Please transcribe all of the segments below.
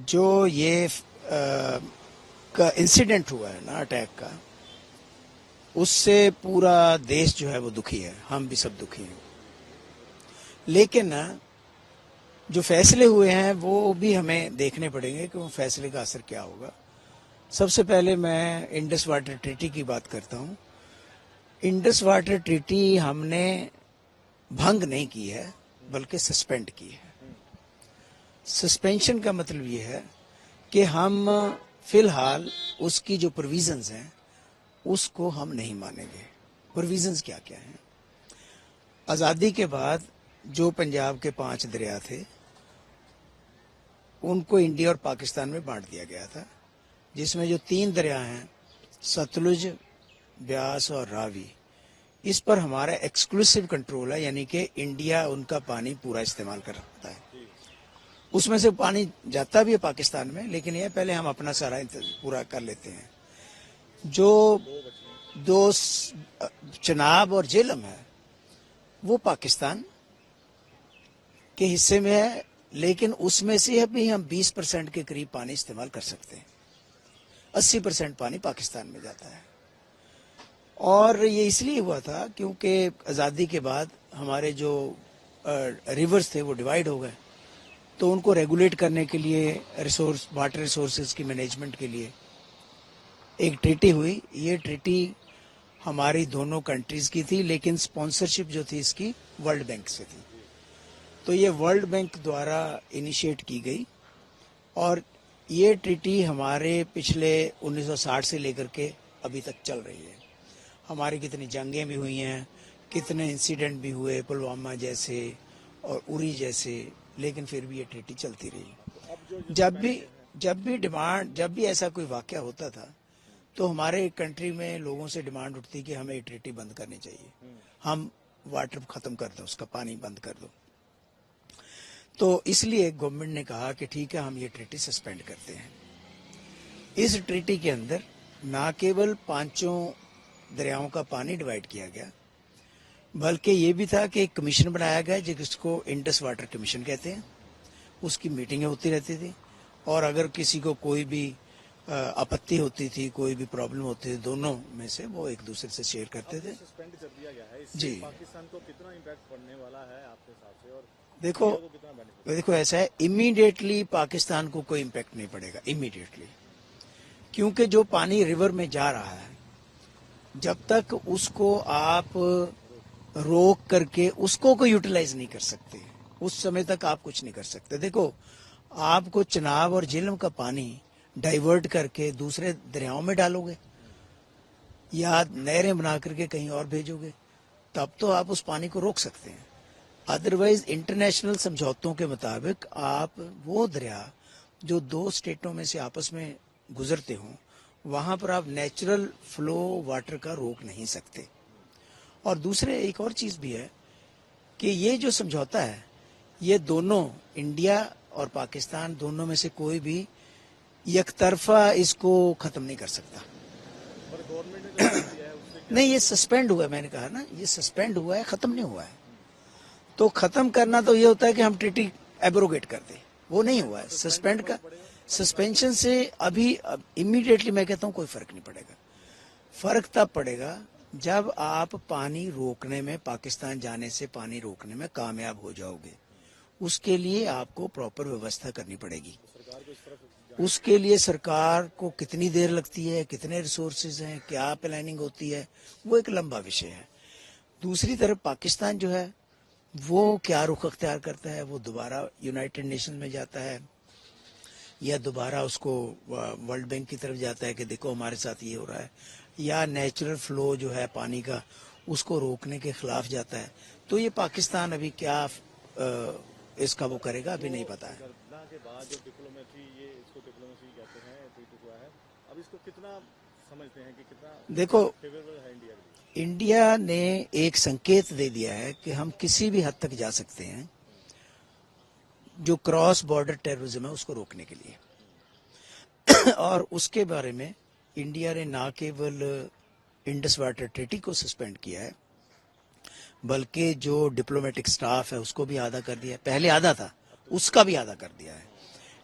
جو یہ کا انسیڈنٹ ہوا ہے نا اٹیک کا، اس سے پورا دیش جو ہے وہ دکھی ہے، ہم بھی سب دکھی ہیں. لیکن جو فیصلے ہوئے ہیں وہ بھی ہمیں دیکھنے پڑیں گے کہ وہ فیصلے کا اثر کیا ہوگا. سب سے پہلے میں انڈس واٹر ٹریٹی کی بات کرتا ہوں. انڈس واٹر ٹریٹی ہم نے بھنگ نہیں کی ہے بلکہ سسپینڈ کی ہے. سسپینشن کا مطلب یہ ہے کہ ہم فی الحال اس کی جو پروویژنز ہیں اس کو ہم نہیں مانیں گے. پروویژنز کیا کیا ہیں؟ آزادی کے بعد جو پنجاب کے 5 دریا تھے ان کو انڈیا اور پاکستان میں بانٹ دیا گیا تھا، جس میں جو 3 دریا ہیں ستلج، بیاس اور راوی، اس پر ہمارا ایکسکلوسیو کنٹرول ہے، یعنی کہ انڈیا ان کا پانی پورا استعمال کر سکتا ہے. اس میں سے پانی جاتا بھی ہے پاکستان میں، لیکن یہ پہلے ہم اپنا سارا پورا کر لیتے ہیں. جو 2 چناب اور جہلم ہے وہ پاکستان کے حصے میں ہے، لیکن اس میں سے بھی ہم 20% کے قریب پانی استعمال کر سکتے ہیں. 80% پانی پاکستان میں جاتا ہے. اور یہ اس لیے ہوا تھا کیونکہ آزادی کے بعد ہمارے جو ریورز تھے وہ ڈیوائیڈ ہو گئے، تو ان کو ریگولیٹ کرنے کے لیے واٹر ریسورسز کی مینجمنٹ کے لیے ایک ٹریٹی ہوئی. یہ ٹریٹی ہماری دونوں کنٹریز کی تھی، لیکن سپانسرشپ جو تھی اس کی ورلڈ بینک سے تھی. تو یہ ورلڈ بینک دوارا انیشیٹ کی گئی، اور یہ ٹریٹی ہمارے پچھلے 1960 سے لے کر کے ابھی تک چل رہی ہے. ہماری کتنی جنگیں بھی ہوئی ہیں، کتنے انسیڈنٹ بھی ہوئے، پلوامہ جیسے اور اری جیسے، لیکن پھر بھی یہ ٹریٹی چلتی رہی. جب بھی ایسا کوئی واقعہ ہوتا تھا تو ہمارے کنٹری میں لوگوں سے ڈیمانڈ اٹھتی کہ ہمیں یہ ٹریٹی بند کرنی چاہیے، ہم واٹر ختم کر دو، اس کا پانی بند کر دو. تو اس لیے گورنمنٹ نے کہا کہ ٹھیک ہے ہم یہ ٹریٹی سسپینڈ کرتے ہیں. اس ٹریٹی کے اندر نہ کیول 5 دریاؤں کا پانی ڈیوائیڈ کیا گیا، بلکہ یہ بھی تھا کہ ایک کمیشن بنایا گیا جس کو انڈس واٹر کمیشن کہتے ہیں. اس کی میٹنگیں ہوتی رہتی تھی، اور اگر کسی کو کوئی بھی اپتی ہوتی تھی، کوئی بھی پرابلم ہوتی تھی، دونوں میں سے وہ ایک دوسرے سے شیئر کرتے تھے. سسپینڈ کر دیا گیا ہے، اس سے جی پاکستان کو کتنا امپیکٹ پڑنے والا ہے آپ کے حساب سے، اور دیکھو ایسا ہے، امیڈیٹلی پاکستان کو کوئی امپیکٹ نہیں پڑے گا امیڈیٹلی، کیونکہ جو پانی ریور میں جا رہا ہے جب تک اس کو آپ روک کر کے اس کو یوٹیلائز نہیں کر سکتے، اس سمے تک آپ کچھ نہیں کر سکتے. دیکھو آپ کو چناب اور جہلم کا پانی ڈائیورٹ کر کے دوسرے دریاؤں میں ڈالو گے یا نہریں بنا کر کے کہیں اور بھیجو گے، تب تو آپ اس پانی کو روک سکتے ہیں. ادروائز انٹرنیشنل سمجھوتوں کے مطابق آپ وہ دریا جو 2 اسٹیٹوں میں سے آپس میں گزرتے ہوں وہاں پر آپ نیچرل فلو واٹر کا روک نہیں سکتے. اور دوسرے ایک اور چیز بھی ہے کہ یہ جو سمجھوتا ہے یہ دونوں انڈیا اور پاکستان دونوں میں سے کوئی بھی یک طرفہ اس کو ختم نہیں کر سکتا. نہیں، یہ سسپینڈ ہوا ہے، میں نے کہا نا یہ سسپینڈ ہوا ہے، ختم نہیں ہوا ہے. تو ختم کرنا تو یہ ہوتا ہے کہ ہم ٹریٹی ایبروگیٹ کر دیں، وہ نہیں ہوا ہے. سسپینڈ کا سسپینشن سے ابھی امیڈیٹلی میں کہتا ہوں کوئی فرق نہیں پڑے گا. فرق تب پڑے گا جب آپ پانی روکنے میں، پاکستان جانے سے پانی روکنے میں کامیاب ہو جاؤ گے. اس کے لیے آپ کو پراپر ویوستھا کرنی پڑے گی. اس کے لیے سرکار کو کتنی دیر لگتی ہے، کتنے ریسورسز ہیں، کیا پلاننگ ہوتی ہے، وہ ایک لمبا وشے ہے. دوسری طرف پاکستان جو ہے وہ کیا رخ اختیار کرتا ہے، وہ دوبارہ یونائٹڈ نیشن میں جاتا ہے یا دوبارہ اس کو ورلڈ بینک کی طرف جاتا ہے کہ دیکھو ہمارے ساتھ یہ ہو رہا ہے، یا نیچرل فلو جو ہے پانی کا اس کو روکنے کے خلاف جاتا ہے. تو یہ پاکستان ابھی کیا اس کا وہ کرے گا ابھی نہیں پتا ہے. کے بعد جو ڈپلومیسی، یہ اس کو ڈپلومیسی کہتے ہیں، ٹریٹی ہوا ہے، اب اس کو کتنا سمجھتے ہیں کہ کتنا دیکھو فیوریبل ہے انڈیا کے لیے؟ انڈیا نے ایک سنکیت دے دیا ہے کہ ہم کسی بھی حد تک جا سکتے ہیں جو کراس بارڈر ٹیررزم ہے اس کو روکنے کے لیے. اور اس کے بارے میں انڈیا نے نہ کیول انڈس واٹر ٹریٹی کو سسپینڈ کیا ہے بلکہ جو ڈپلومیٹک سٹاف ہے اس کو بھی آدھا کر دیا ہے. پہلے آدھا تھا، اس کا بھی آدھا کر دیا ہے.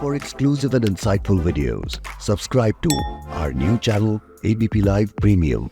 For exclusive and insightful videos, subscribe to our new channel ABP Live Premium.